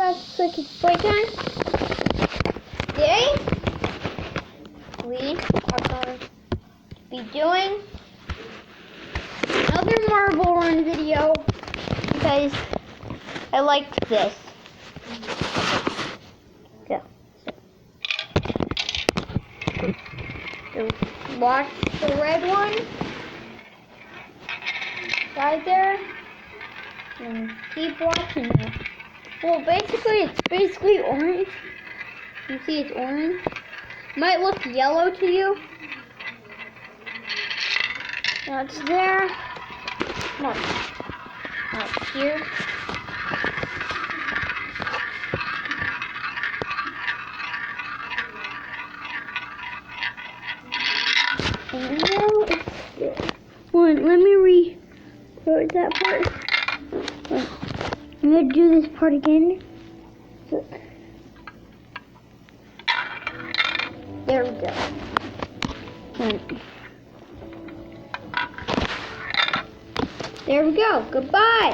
back to Cookie Playtime. Today, we are going to be doing another Marble Run video because I liked this. So watch the red one right there and keep watching it. Well, it's basically orange. You see it's orange. Might look yellow to you. That's there. Not here. And now it's there. Let me record that part. I'm going to do this part again. So, there we go. There we go. Goodbye.